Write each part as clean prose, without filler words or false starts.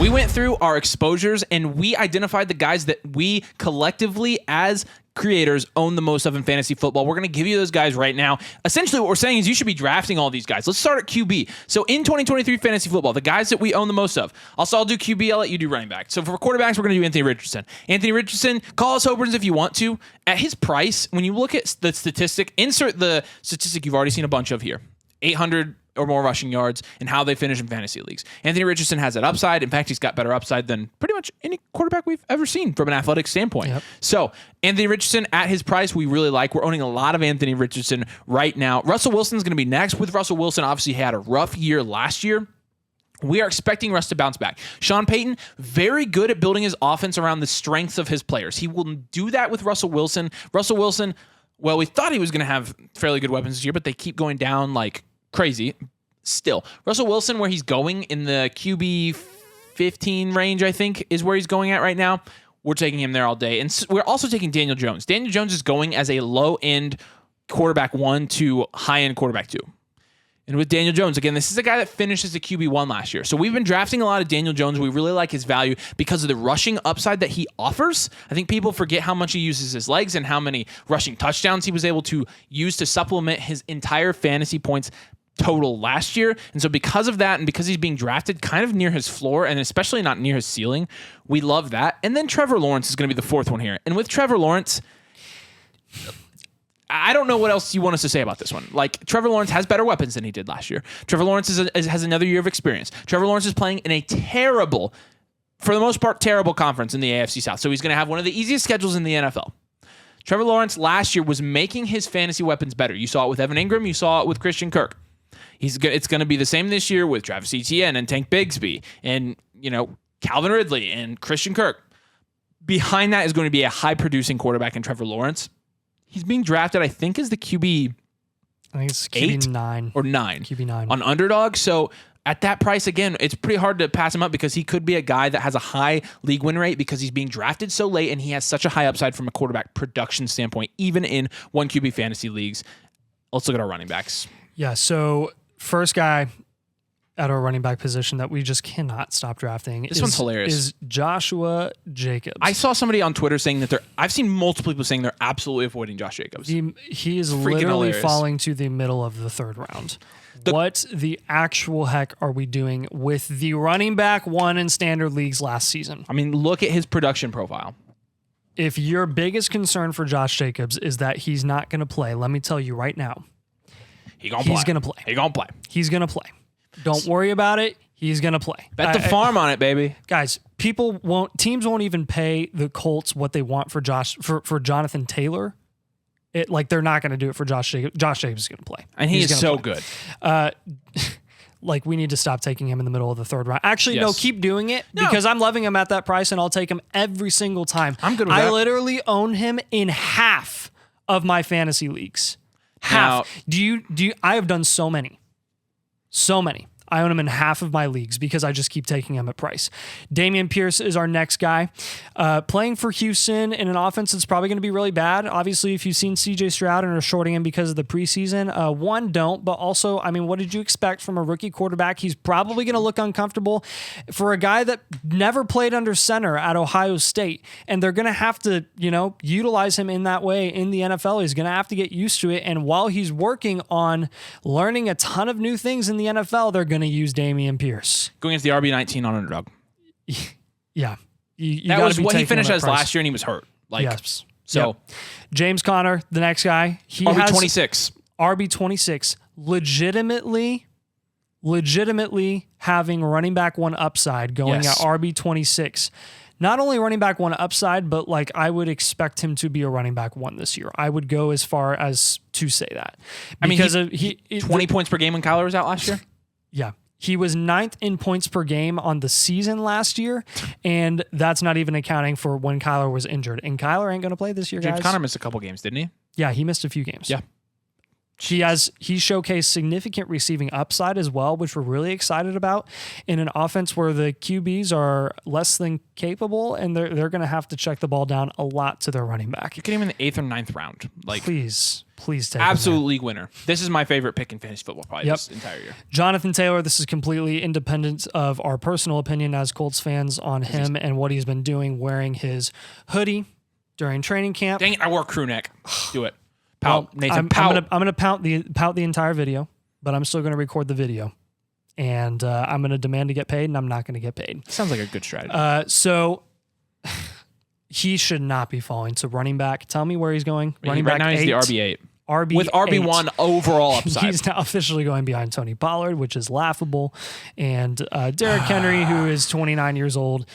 We went through our exposures and we identified the guys that we collectively as creators own the most of in fantasy football. We're going to give you those guys right now. Essentially, what we're saying is you should be drafting all these guys. Let's start at QB. So in 2023 fantasy football, the guys that we own the most of. I'll do QB. I'll let you do running back. So for quarterbacks, we're going to do Anthony Richardson. Anthony Richardson, call us Hoberns if you want to. At his price, when you look at the statistic, insert the statistic you've already seen a bunch of here. 800 or more rushing yards and how they finish in fantasy leagues. Anthony Richardson has that upside. In fact, he's got better upside than pretty much any quarterback we've ever seen from an athletic standpoint. Yep. So Anthony Richardson at his price, we really like. We're owning a lot of Anthony Richardson right now. Russell Wilson's going to be next. With Russell Wilson, obviously he had a rough year last year. We are expecting Russ to bounce back. Sean Payton, very good at building his offense around the strengths of his players. He will do that with Russell Wilson. Russell Wilson, well, we thought he was going to have fairly good weapons this year, but they keep going down like crazy. Still, Russell Wilson, where he's going in the QB 15 range, I think, is where he's going at right now. We're taking him there all day. And we're also taking Daniel Jones. Daniel Jones is going as a low-end quarterback 1 to high-end quarterback 2. And with Daniel Jones, again, this is a guy that finished as a QB1 last year. So we've been drafting a lot of Daniel Jones. We really like his value because of the rushing upside that he offers. I think people forget how much he uses his legs and how many rushing touchdowns he was able to use to supplement his entire fantasy points total last year. And so because of that, and because he's being drafted kind of near his floor and especially not near his ceiling, we love that. And then Trevor Lawrence is going to be the fourth one here. And with Trevor Lawrence, I don't know what else you want us to say about this one. Like, Trevor Lawrence has better weapons than he did last year. Trevor Lawrence has another year of experience. Trevor Lawrence is playing in a terrible, for the most part, terrible conference in the AFC South. So he's going to have one of the easiest schedules in the NFL. Trevor Lawrence last year was making his fantasy weapons better. You saw it with Evan Ingram. You saw it with Christian Kirk. It's going to be the same this year with Travis Etienne and Tank Bigsby and, Calvin Ridley and Christian Kirk. Behind that is going to be a high-producing quarterback in Trevor Lawrence. He's being drafted, I think, as the QB. I think it's QB 9 or 9. QB 9 on Underdog. So at that price, again, it's pretty hard to pass him up because he could be a guy that has a high league win rate because he's being drafted so late and he has such a high upside from a quarterback production standpoint, even in 1 QB fantasy leagues. Let's look at our running backs. Yeah, so first guy at our running back position that we just cannot stop drafting one's hilarious. Is Joshua Jacobs. I saw somebody on Twitter saying that I've seen multiple people saying they're absolutely avoiding Josh Jacobs. He is literally falling to the middle of the third round. What the actual heck are we doing with the running back 1 in standard leagues last season? I mean, look at his production profile. If your biggest concern for Josh Jacobs is that he's not going to play, let me tell you right now. He's going to play. He's going to play. Don't worry about it. He's going to play. Bet the farm on it, baby. Guys, teams won't even pay the Colts what they want for Jonathan Taylor. They're not going to do it for Josh Jacobs. Josh Jacobs is going to play. And he's so good. We need to stop taking him in the middle of the third round. Actually, yes. No, keep doing it because I'm loving him at that price and I'll take him every single time. I'm good with that. I literally own him in half of my fantasy leagues. Half. Now, I have done so many. I own him in half of my leagues because I just keep taking him at price. Dameon Pierce is our next guy. Playing for Houston in an offense that's probably going to be really bad. Obviously, if you've seen CJ Stroud and are shorting him because of the preseason, one, don't. But also, I mean, what did you expect from a rookie quarterback? He's probably going to look uncomfortable for a guy that never played under center at Ohio State. And they're going to have to, utilize him in that way in the NFL. He's going to have to get used to it. And while he's working on learning a ton of new things in the NFL, they're going to use Dameon Pierce. Going against the RB19 on Underdog. Yeah. That was what he finished as last year, and he was hurt. Yes. So, yep. James Conner, the next guy. He RB26. RB26. Legitimately having running back 1 upside going at RB26. Not only running back 1 upside, but I would expect him to be a running back 1 this year. I would go as far as to say that. Because 20 points per game when Kyler was out last year? Yeah. He was 9th in points per game on the season last year, and that's not even accounting for when Kyler was injured. And Kyler ain't going to play this year, James guys. Conner missed a couple games, didn't he? Yeah, he missed a few games. Yeah. He showcased significant receiving upside as well, which we're really excited about in an offense where the QBs are less than capable, and they're going to have to check the ball down a lot to their running back. You get him in the 8th or 9th round. Please. Please take him Absolute league winner. This is my favorite pick in fantasy football probably Yep. this entire year. Jonathan Taylor, this is completely independent of our personal opinion as Colts fans on him and what he's been doing, wearing his hoodie during training camp. Dang it, I wore crew neck. Do it. Well, Pout, Nathan, I'm pout. gonna pout the entire video, but I'm still gonna record the video, and I'm gonna demand to get paid, and I'm not gonna get paid. Sounds like a good strategy. So he should not be falling to running back. Tell me where he's going. Running right back now he's 8, the RB8. RB With RB1 overall upside. He's now officially going behind Tony Pollard, which is laughable, and Derrick Henry, who is 29 years old.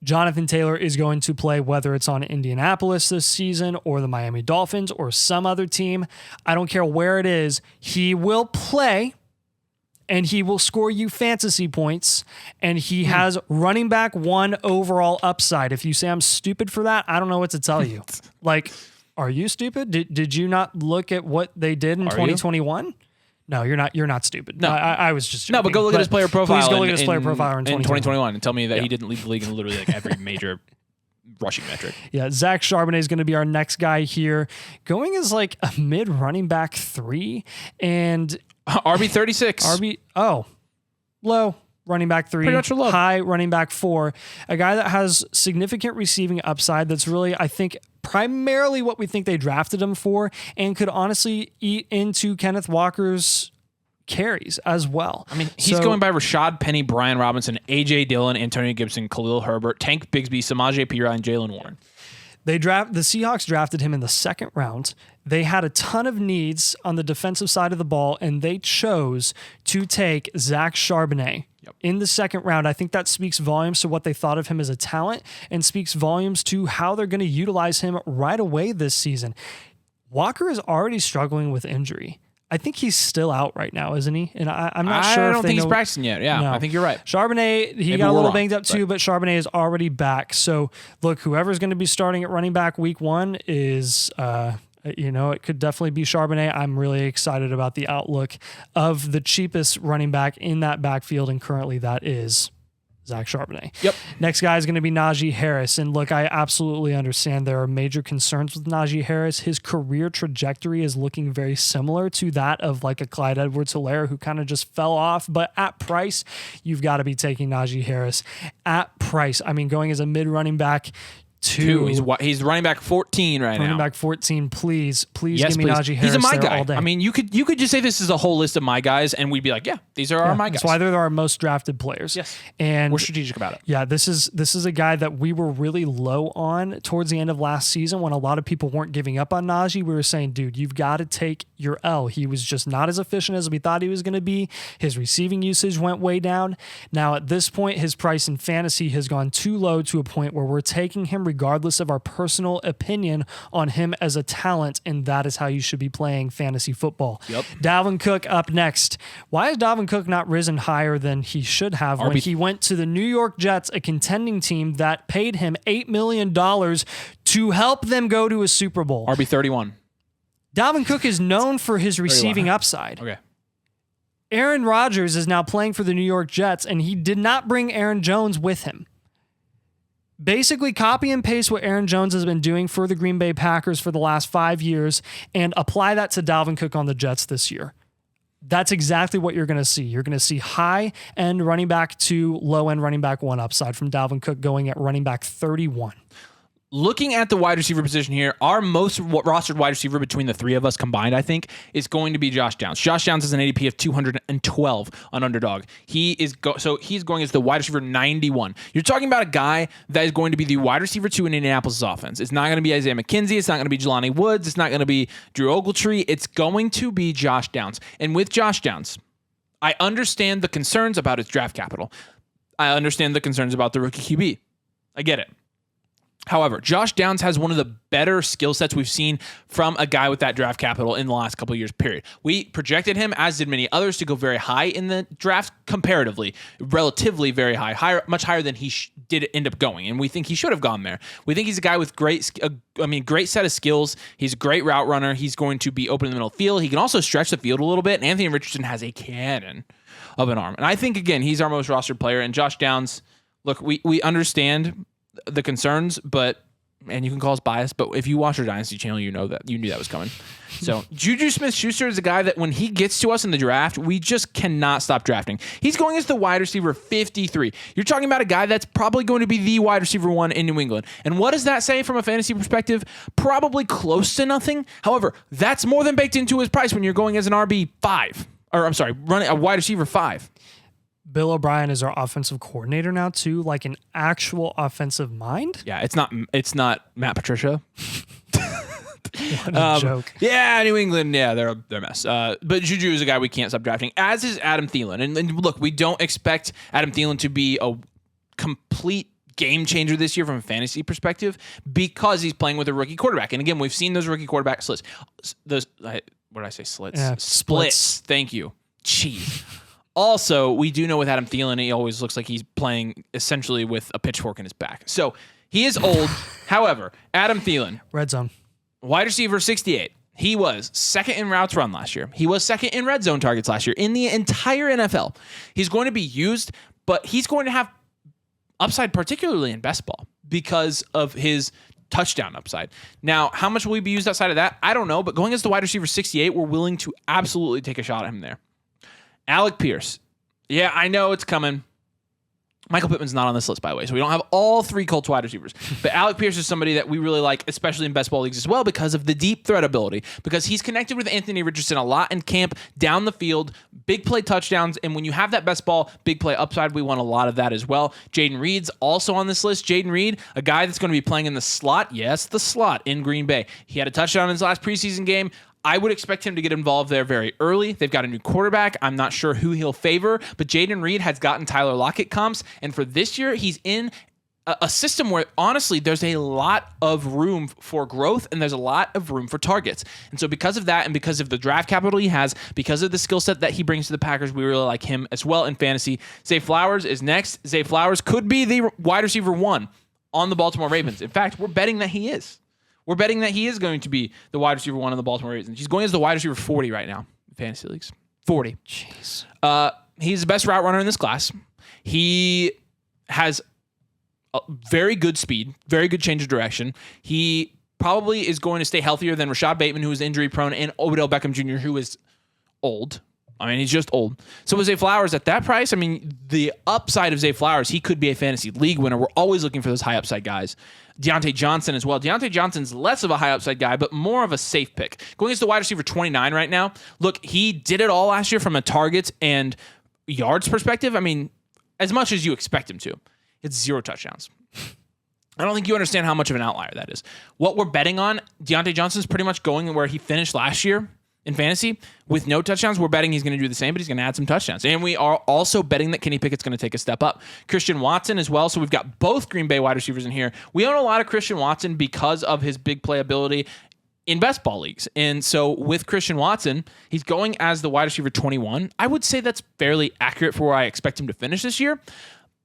Jonathan Taylor is going to play whether it's on Indianapolis this season or the Miami Dolphins or some other team. I don't care where it is. He will play and he will score you fantasy points, and he has running back 1 overall upside. If you say I'm stupid for that, I don't know what to tell you. Like, are you stupid? Did you not look at what they did in 2021? No, you're not. You're not stupid. No. I was just joking. No, but go look at his player profile. Please go look at his player profile in 2021 and tell me that he didn't lead the league in literally like every major rushing metric. Yeah, Zach Charbonnet is going to be our next guy here. Going as like a mid running back 3 and RB36. Low running back 3, Pretty much low. high running back 4. A guy that has significant receiving upside that's really, I think, primarily what we think they drafted him for, and could honestly eat into Kenneth Walker's carries as well. I mean, he's going by Rashad Penny, Brian Robinson, A.J. Dillon, Antonio Gibson, Khalil Herbert, Tank Bigsby, Samaje Perine, and Jalen Warren. The Seahawks drafted him in the 2nd round. They had a ton of needs on the defensive side of the ball, and they chose to take Zach Charbonnet in the 2nd round. I think that speaks volumes to what they thought of him as a talent and speaks volumes to how they're going to utilize him right away this season. Walker is already struggling with injury. I think he's still out right now, isn't he? And I'm not sure. I don't think he's practicing yet. Yeah, No. I think you're right. Charbonnet, he got a little banged up too, but Charbonnet is already back. So look, whoever's going to be starting at running back week 1 is, it could definitely be Charbonnet. I'm really excited about the outlook of the cheapest running back in that backfield, and currently that is Zach Charbonnet. Yep. Next guy is going to be Najee Harris. And look, I absolutely understand there are major concerns with Najee Harris. His career trajectory is looking very similar to that of like a Clyde Edwards-Helaire who kind of just fell off. But at price, you've got to be taking Najee Harris at price. I mean, going as a mid running back 2. He's running back 14 right now. Running back 14, please Yes, give me please. Najee Harris. He's a my there guy. all day. I mean, you could just say this is a whole list of my guys, and we'd be like, yeah, these are our my guys. That's why they're our most drafted players. Yes. And we're strategic about it. yeah, this is a guy that we were really low on towards the end of last season when a lot of people weren't giving up on Najee. We were saying, dude, you've got to take your L. He was just not as efficient as we thought he was going to be. His receiving usage went way down. Now at this point, his price in fantasy has gone too low to a point where we're taking him regardless of our personal opinion on him as a talent, and that is how you should be playing fantasy football. Yep. Dalvin Cook up next. Why has Dalvin Cook not risen higher than he should have when he went to the New York Jets, a contending team that paid him $8 million to help them go to a Super Bowl? RB31. Dalvin Cook is known for his receiving upside. Okay. Aaron Rodgers is now playing for the New York Jets, and he did not bring Aaron Jones with him. Basically copy and paste what Aaron Jones has been doing for the Green Bay Packers for the last 5 years and apply that to Dalvin Cook on the Jets this year. That's exactly what you're going to see. You're going to see high-end running back 2, low-end running back 1 upside from Dalvin Cook going at running back 31. Looking at the wide receiver position here, our most rostered wide receiver between the 3 of us combined, I think, is going to be Josh Downs. Josh Downs has an ADP of 212 on Underdog. He's going as the wide receiver 91. You're talking about a guy that is going to be the wide receiver 2 in Indianapolis' offense. It's not going to be Isaiah McKenzie. It's not going to be Jelani Woods. It's not going to be Drew Ogletree. It's going to be Josh Downs. And with Josh Downs, I understand the concerns about his draft capital. I understand the concerns about the rookie QB. I get it. However, Josh Downs has one of the better skill sets we've seen from a guy with that draft capital in the last couple of years, period. We projected him, as did many others, to go very high in the draft comparatively, relatively very high, much higher than he did end up going. And we think he should have gone there. We think he's a guy with great set of skills. He's a great route runner. He's going to be open in the middle of the field. He can also stretch the field a little bit. And Anthony Richardson has a cannon of an arm. And I think, again, he's our most rostered player. And Josh Downs, look, we understand the concerns, but and you can call us biased, but if you watch our Dynasty channel, you knew that was coming. So Juju Smith-Schuster is a guy that when he gets to us in the draft, we just cannot stop drafting. He's going as the wide receiver 53. You're talking about a guy that's probably going to be the wide receiver 1 in New England. And what does that say from a fantasy perspective? Probably close to nothing. However, that's more than baked into his price when you're going as an RB5. Or I'm sorry, running a wide receiver 5. Bill O'Brien is our offensive coordinator now too, like an actual offensive mind. Yeah, it's not Matt Patricia. What a joke. Yeah, New England, yeah, they're a mess. But Juju is a guy we can't stop drafting, as is Adam Thielen. And look, we don't expect Adam Thielen to be a complete game changer this year from a fantasy perspective because he's playing with a rookie quarterback. And again, we've seen those rookie quarterback slits. What did I say? Slits? Yeah, splits. Thank you. Jeez. Also, we do know with Adam Thielen, he always looks like he's playing essentially with a pitchfork in his back. So he is old. However, Adam Thielen, Red zone. wide receiver 68. He was second in routes run last year. He was second in red zone targets last year in the entire NFL. He's going to be used, but he's going to have upside, particularly in best ball, because of his touchdown upside. Now, how much will he be used outside of that? I don't know, but going as the wide receiver 68, we're willing to absolutely take a shot at him there. Alec Pierce. Yeah, I know it's coming. Michael Pittman's not on this list, by the way, so we don't have all 3 Colts wide receivers. But Alec Pierce is somebody that we really like, especially in best ball leagues as well, because of the deep threat ability, because he's connected with Anthony Richardson a lot in camp, down the field, big play touchdowns, and when you have that best ball, big play upside, we want a lot of that as well. Jaden Reed's also on this list. Jaden Reed, a guy that's going to be playing in the slot, yes, the slot in Green Bay. He had a touchdown in his last preseason game. I would expect him to get involved there very early. They've got a new quarterback. I'm not sure who he'll favor, but Jaden Reed has gotten Tyler Lockett comps, and for this year, he's in a system where, honestly, there's a lot of room for growth, and there's a lot of room for targets. And so because of that, and because of the draft capital he has, because of the skill set that he brings to the Packers, we really like him as well in fantasy. Zay Flowers is next. Zay Flowers could be the wide receiver 1 on the Baltimore Ravens. In fact, we're betting that he is. We're betting that he is going to be the wide receiver 1 on the Baltimore Ravens. He's going as the wide receiver 40 right now in fantasy leagues. 40. Jeez. He's the best route runner in this class. He has a very good speed, very good change of direction. He probably is going to stay healthier than Rashad Bateman, who is injury prone, and Odell Beckham Jr., who is old. I mean, he's just old. So with Zay Flowers at that price, I mean, the upside of Zay Flowers, he could be a fantasy league winner. We're always looking for those high upside guys. Deontay Johnson as well. Deontay Johnson's less of a high upside guy, but more of a safe pick. Going as the wide receiver 29 right now. Look, he did it all last year from a targets and yards perspective. I mean, as much as you expect him to. It's 0 touchdowns. I don't think you understand how much of an outlier that is. What we're betting on, Deontay Johnson's pretty much going where he finished last year in fantasy with no touchdowns. We're betting he's going to do the same, but he's going to add some touchdowns. And we are also betting that Kenny Pickett's going to take a step up. Christian Watson as well. So we've got both Green Bay wide receivers in here. We own a lot of Christian Watson because of his big play ability in best ball leagues. And so with Christian Watson, he's going as the wide receiver 21. I would say that's fairly accurate for where I expect him to finish this year.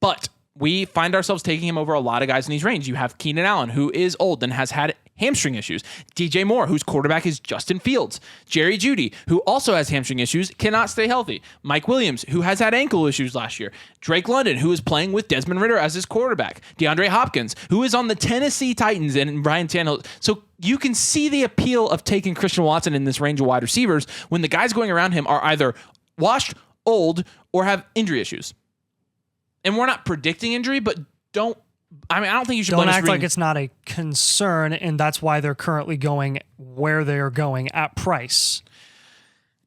But we find ourselves taking him over a lot of guys in these range. You have Keenan Allen, who is old and has had hamstring issues. DJ Moore, whose quarterback is Justin Fields. Jerry Jeudy, who also has hamstring issues, cannot stay healthy. Mike Williams, who has had ankle issues last year. Drake London, who is playing with Desmond Ridder as his quarterback. DeAndre Hopkins, who is on the Tennessee Titans, and Ryan Tannehill. So you can see the appeal of taking Christian Watson in this range of wide receivers when the guys going around him are either washed, old, or have injury issues. And we're not predicting injury, but I don't think you should don't act like it's not a concern, and that's why they're currently going where they are going at price.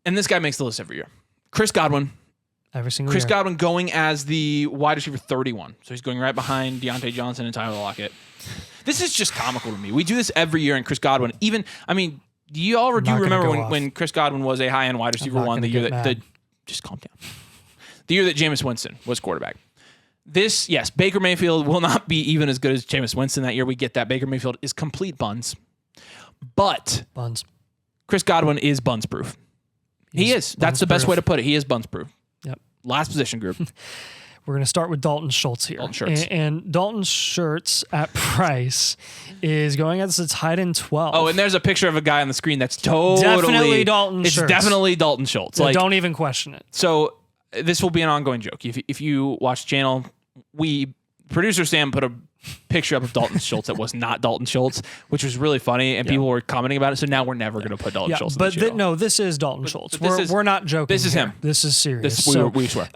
And this guy makes the list every year. Chris Godwin. Every single Chris year. Godwin going as the wide receiver 31. So he's going right behind Deontay Johnson and Tyler Lockett. This is just comical to me. We do this every year in Chris Godwin. Do you all remember when Chris Godwin was a high-end wide receiver 1 the year that just calm down. The year that Jameis Winston was quarterback. Yes, Baker Mayfield will not be even as good as Jameis Winston that year. We get that. Baker Mayfield is complete buns. But Chris Godwin is buns proof. He is. That's the best way to put it. He is buns proof. Yep. Last position group. We're going to start with Dalton Schultz here. Dalton Schultz. And Dalton Schultz at price is going as a tight end 12. Oh, and there's a picture of a guy on the screen that's definitely Dalton Schultz. It's definitely Dalton Schultz. Don't even question it. So this will be an ongoing joke. If you watch the channel, producer Sam put a picture up of Dalton Schultz that was not Dalton Schultz, which was really funny, and people were commenting about it. So now we're never going to put Dalton Schultz. But in the no, this is Dalton Schultz. this We're not joking. This is here. him. This is serious. we swear.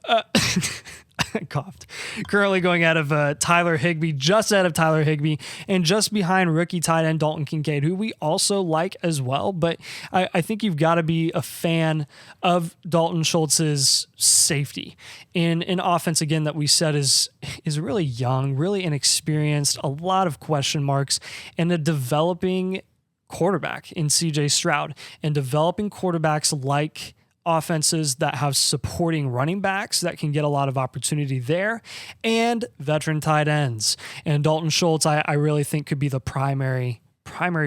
Coughed. Currently going out of Tyler Higbee, just out of Tyler Higbee, and just behind rookie tight end Dalton Kincaid, who we also like as well. But I think you've got to be a fan of Dalton Schultz's safety in an offense, again, that we said is really young, really inexperienced, a lot of question marks, and a developing quarterback in CJ Stroud, and developing quarterbacks like offenses that have supporting running backs that can get a lot of opportunity there, and veteran tight ends. And Dalton Schultz, I really think, could be the primary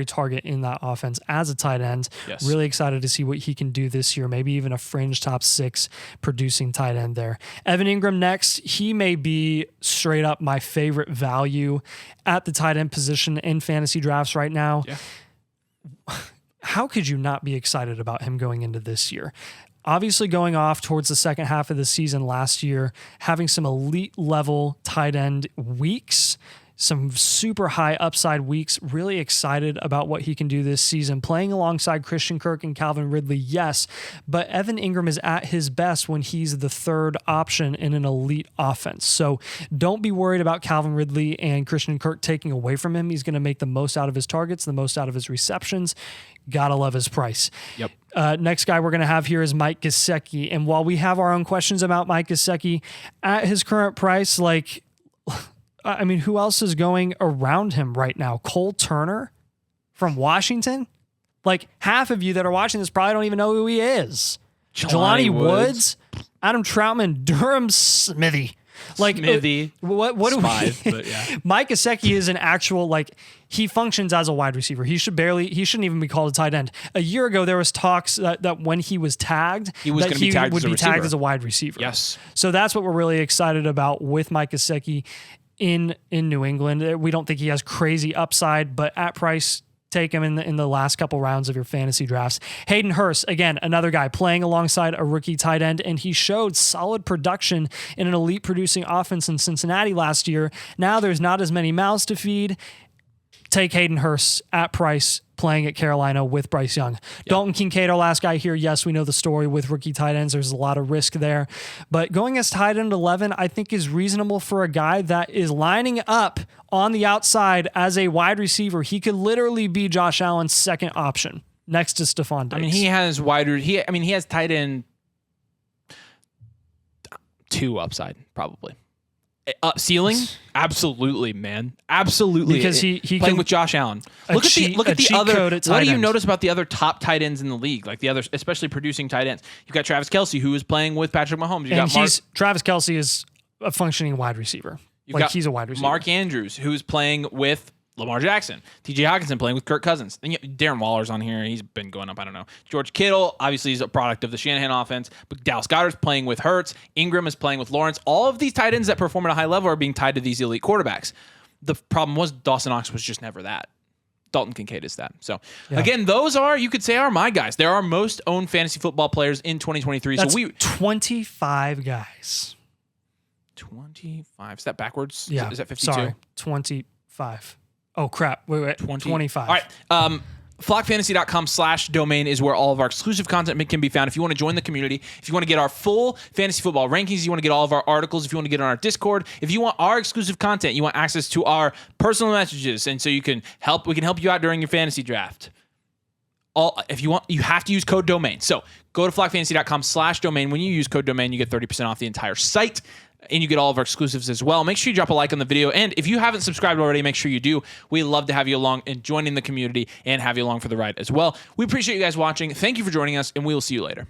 target in that offense as a tight end. Yes. Really excited to see what he can do this year. Maybe even a fringe top 6 producing tight end there. Evan Ingram next. He may be straight up my favorite value at the tight end position in fantasy drafts right now. Yeah. How could you not be excited about him going into this year? Obviously going off towards the second half of the season last year, having some elite level tight end weeks, some super high upside weeks. Really excited about what he can do this season. Playing alongside Christian Kirk and Calvin Ridley, yes, but Evan Ingram is at his best when he's the third option in an elite offense. So don't be worried about Calvin Ridley and Christian Kirk taking away from him. He's going to make the most out of his targets, the most out of his receptions. Gotta love his price. Yep. Next guy we're going to have here is Mike Gesicki. And while we have our own questions about Mike Gesicki, at his current price, who else is going around him right now? Cole Turner from Washington? Like, half of you that are watching this probably don't even know who he is. Jelani Woods, Adam Troutman, Durham Smithy. Smithy. What do Spies, we? but yeah. Mike Gesicki is an actual, he functions as a wide receiver. He shouldn't even be called a tight end. A year ago, there was talks that when he was tagged, he was going to be tagged would as a be tagged receiver. as a wide receiver. Yes. So that's what we're really excited about with Mike Gesicki in New England. We don't think he has crazy upside, but at price, take him in the last couple rounds of your fantasy drafts. Hayden Hurst, again, another guy playing alongside a rookie tight end, and he showed solid production in an elite producing offense in Cincinnati last year. Now there's not as many mouths to feed. Take Hayden Hurst at price, playing at Carolina with Bryce Young. Yep. Dalton Kincaid, our last guy here. Yes, we know the story with rookie tight ends. There's a lot of risk there. But going as tight end 11, I think is reasonable for a guy that is lining up on the outside as a wide receiver. He could literally be Josh Allen's second option next to Stephon Diggs. He has tight end 2 upside, probably. Ceiling, absolutely, man, absolutely. Because he playing can with Josh Allen. Look at the other. What do you notice about the other top tight ends in the league? Like the other, especially producing tight ends. You've got Travis Kelce, who is playing with Patrick Mahomes. Travis Kelce is a functioning wide receiver. He's a wide receiver. Mark Andrews, who's playing with Lamar Jackson. T.J. Hockenson playing with Kirk Cousins. Then Darren Waller's on here. He's been going up. I don't know. George Kittle, obviously, is a product of the Shanahan offense. But Dallas Goedert's playing with Hurts. Ingram is playing with Lawrence. All of these tight ends that perform at a high level are being tied to these elite quarterbacks. The problem was Dawson Knox was just never that. Dalton Kincaid is that. So, Again, those you could say, are my guys. They're our most owned fantasy football players in 2023. That's 25 guys. 25. Is that backwards? Yeah. Is that 52? Sorry. 25. Oh, crap. Wait. 25. All right. Flockfantasy.com/domain is where all of our exclusive content can be found. If you want to join the community, if you want to get our full fantasy football rankings, you want to get all of our articles, if you want to get on our Discord, if you want our exclusive content, you want access to our personal messages, and so we can help you out during your fantasy draft. If you want, you have to use code domain. So go to flockfantasy.com/domain. When you use code domain, you get 30% off the entire site. And you get all of our exclusives as well. Make sure you drop a like on the video. And if you haven't subscribed already, make sure you do. We love to have you along and joining the community and have you along for the ride as well. We appreciate you guys watching. Thank you for joining us, and we will see you later.